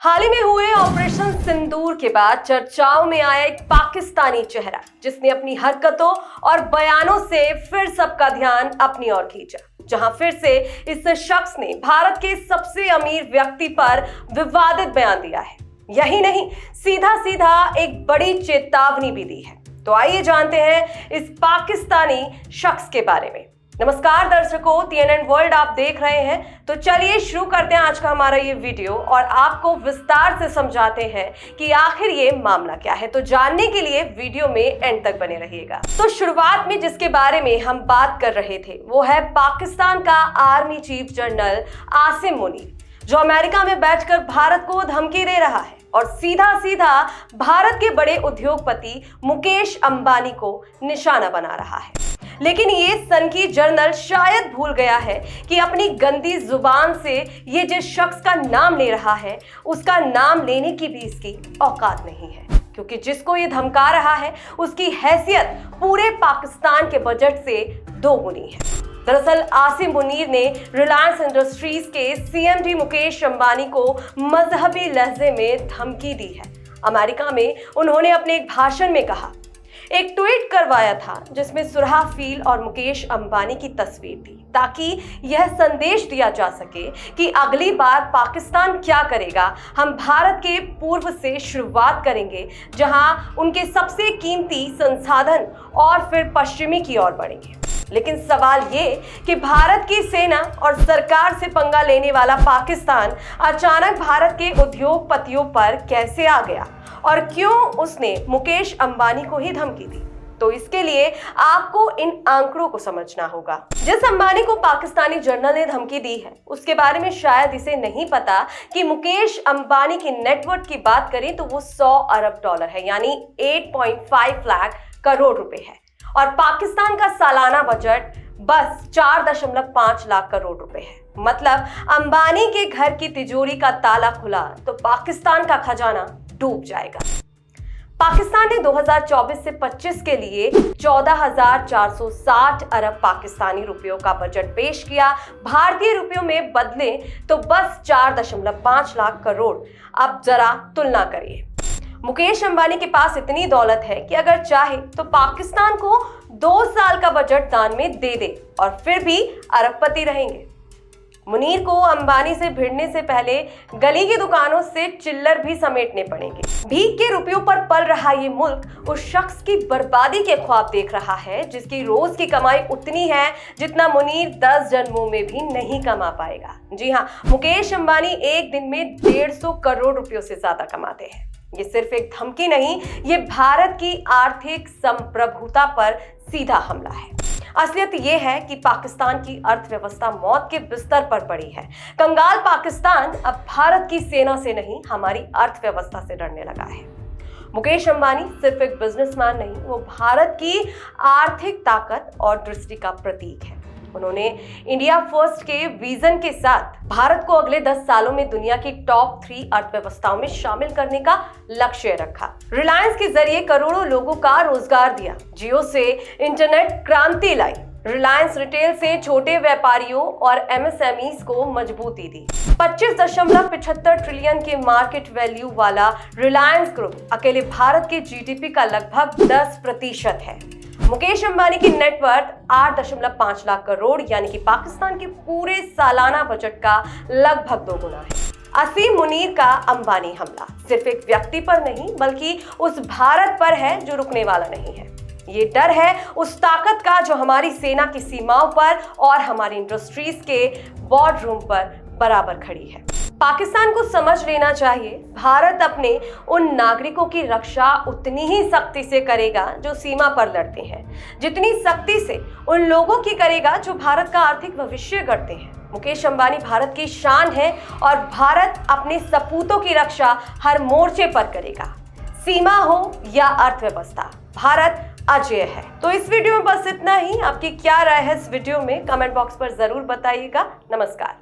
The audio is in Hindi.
हाल ही में हुए ऑपरेशन सिंदूर के बाद चर्चाओं में आया एक पाकिस्तानी चेहरा जिसने अपनी हरकतों और बयानों से फिर सबका ध्यान अपनी ओर खींचा। जहां फिर से इस शख्स ने भारत के सबसे अमीर व्यक्ति पर विवादित बयान दिया है। यही नहीं, सीधा सीधा एक बड़ी चेतावनी भी दी है। तो आइए जानते हैं इस पाकिस्तानी शख्स के बारे में। नमस्कार दर्शकों, TNN वर्ल्ड आप देख रहे हैं। तो चलिए शुरू करते हैं आज का हमारा ये वीडियो और आपको विस्तार से समझाते हैं कि आखिर ये मामला क्या है। तो जानने के लिए वीडियो में एंड तक बने रहिएगा। तो शुरुआत में जिसके बारे में हम बात कर रहे थे वो है पाकिस्तान का army chief general Asim Munir, जो अमेरिका में बैठकर भारत को धमकी दे रहा है और सीधा सीधा भारत के बड़े उद्योगपति मुकेश अंबानी को निशाना बना रहा है। लेकिन ये सनकी जर्नल शायद भूल गया है कि अपनी गंदी जुबान से ये जिस शख्स का नाम ले रहा है उसका नाम लेने की भी इसकी औकात नहीं है, क्योंकि जिसको ये धमका रहा है उसकी हैसियत पूरे पाकिस्तान के बजट से दोगुनी है। दरअसल आसिम मुनीर ने रिलायंस इंडस्ट्रीज के CMD मुकेश अंबानी को मजहबी लहजे में धमकी दी है। अमेरिका में उन्होंने अपने एक भाषण में कहा, एक ट्वीट करवाया था जिसमें सुरहाफील और मुकेश अंबानी की तस्वीर थी, ताकि यह संदेश दिया जा सके कि अगली बार पाकिस्तान क्या करेगा, हम भारत के पूर्व से शुरुआत करेंगे, जहां उनके सबसे कीमती संसाधन और फिर पश्चिमी की ओर बढ़ेंगे। लेकिन सवाल ये कि भारत की सेना और सरकार से पंगा लेने वाला पाकिस्तान अचानक भारत के उद्योगपतियों पर कैसे आ गया और क्यों उसने मुकेश अंबानी को ही धमकी दी। तो इसके लिए आपको इन आंकड़ों को समझना होगा। जिस अंबानी को पाकिस्तानी जर्नल ने धमकी दी है उसके बारे में शायद इसे नहीं पता कि मुकेश अंबानी की नेटवर्थ की बात करें तो वो 100 अरब डॉलर है, यानी 8.5 लाख करोड़ रुपए है, और पाकिस्तान का सालाना बजट बस 4.5 लाख करोड़ रुपए है। मतलब अंबानी के घर की तिजोरी का ताला खुला तो पाकिस्तान का खजाना डूब जाएगा। पाकिस्तान ने 2024 से 25 के लिए 14,460 अरब पाकिस्तानी रुपयों का बजट पेश किया। भारतीय रुपयों में बदले तो बस 4.5 लाख करोड़। अब जरा तुलना करिए। मुकेश अंबानी के पास इतनी दौलत है कि अगर चाहे तो पाकिस्तान को 2 साल का बजट दान में दे दे और फिर भी अरबपति रहेंगे। मुनीर को अंबानी से भिड़ने से पहले गली की दुकानों से चिल्लर भी समेटने पड़ेंगे। भीख के रुपयों पर पल रहा ये मुल्क उस शख्स की बर्बादी के ख्वाब देख रहा है जिसकी रोज की कमाई उतनी है जितना मुनीर 10 जन्मों में भी नहीं कमा पाएगा। जी हाँ, मुकेश अंबानी एक दिन में 150 करोड़ रुपयों से ज्यादा कमाते हैं। ये सिर्फ एक धमकी नहीं, ये भारत की आर्थिक संप्रभुता पर सीधा हमला है। असलियत ये है कि पाकिस्तान की अर्थव्यवस्था मौत के बिस्तर पर पड़ी है। कंगाल पाकिस्तान अब भारत की सेना से नहीं, हमारी अर्थव्यवस्था से डरने लगा है। मुकेश अंबानी सिर्फ एक बिजनेसमैन नहीं, वो भारत की आर्थिक ताकत और दृष्टि का प्रतीक है। उन्होंने इंडिया फर्स्ट के विजन के साथ भारत को अगले 10 सालों में दुनिया की टॉप 3 अर्थव्यवस्थाओं में शामिल करने का लक्ष्य रखा। रिलायंस के जरिए करोड़ों लोगों का रोजगार दिया, जियो से इंटरनेट क्रांति लाई, रिलायंस रिटेल से छोटे व्यापारियों और MSMEs को मजबूती दी। 25.75 ट्रिलियन के मार्केट वैल्यू वाला रिलायंस ग्रुप अकेले भारत के GDP का लगभग 10% है। मुकेश अंबानी की नेटवर्थ 8.5 लाख करोड़, यानी कि पाकिस्तान के पूरे सालाना बजट का लगभग 2 गुना है। आसिम मुनीर का अंबानी हमला सिर्फ एक व्यक्ति पर नहीं बल्कि उस भारत पर है जो रुकने वाला नहीं है। ये डर है उस ताकत का जो हमारी सेना की सीमाओं पर और हमारी इंडस्ट्रीज के बोर्ड रूम पर बराबर खड़ी है। पाकिस्तान को समझ लेना चाहिए, भारत अपने उन नागरिकों की रक्षा उतनी ही सख्ती से करेगा जो सीमा पर लड़ते हैं, जितनी सख्ती से उन लोगों की करेगा जो भारत का आर्थिक भविष्य गढ़ते हैं। मुकेश अंबानी भारत की शान है और भारत अपने सपूतों की रक्षा हर मोर्चे पर करेगा, सीमा हो या अर्थव्यवस्था, भारत अजेय है। तो इस वीडियो में बस इतना ही। आपकी क्या राय है इस वीडियो में, कमेंट बॉक्स पर जरूर बताइएगा। नमस्कार।